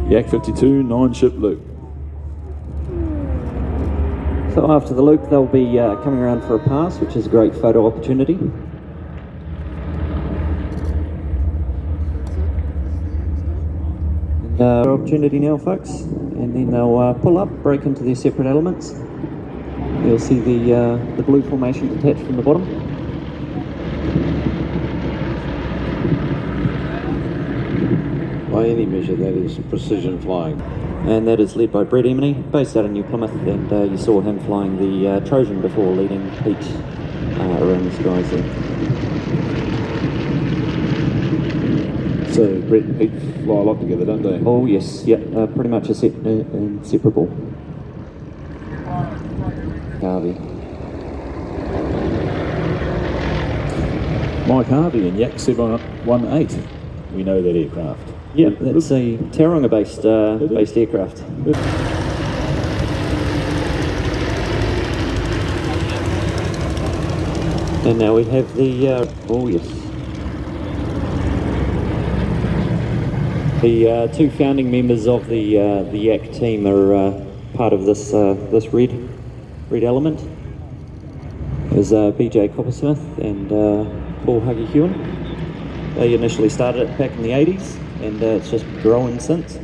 Yak 52, 9-ship loop. So after the loop, they'll be coming around for a pass, which is a great photo opportunity. Opportunity now, folks, and then they'll pull up, break into their separate elements. You'll see the blue formation detached from the bottom. By any measure, that is precision flying. And that is led by Brett Emeny, based out of New Plymouth, and you saw him flying the Trojan before, leading Pete around the skies there. So Brett and Pete fly a lot together, don't they? Oh yes, yeah, pretty much inseparable. Harvey. Mike Harvey and Yak 718. We know that aircraft. Yeah, that's a Tauranga-based aircraft. And now we have the oh yes, the two founding members of the Yak team are part of this red element. There's BJ Coppersmith and Paul Huggy Hewen. They initially started it back in the 80s, and it's just growing since.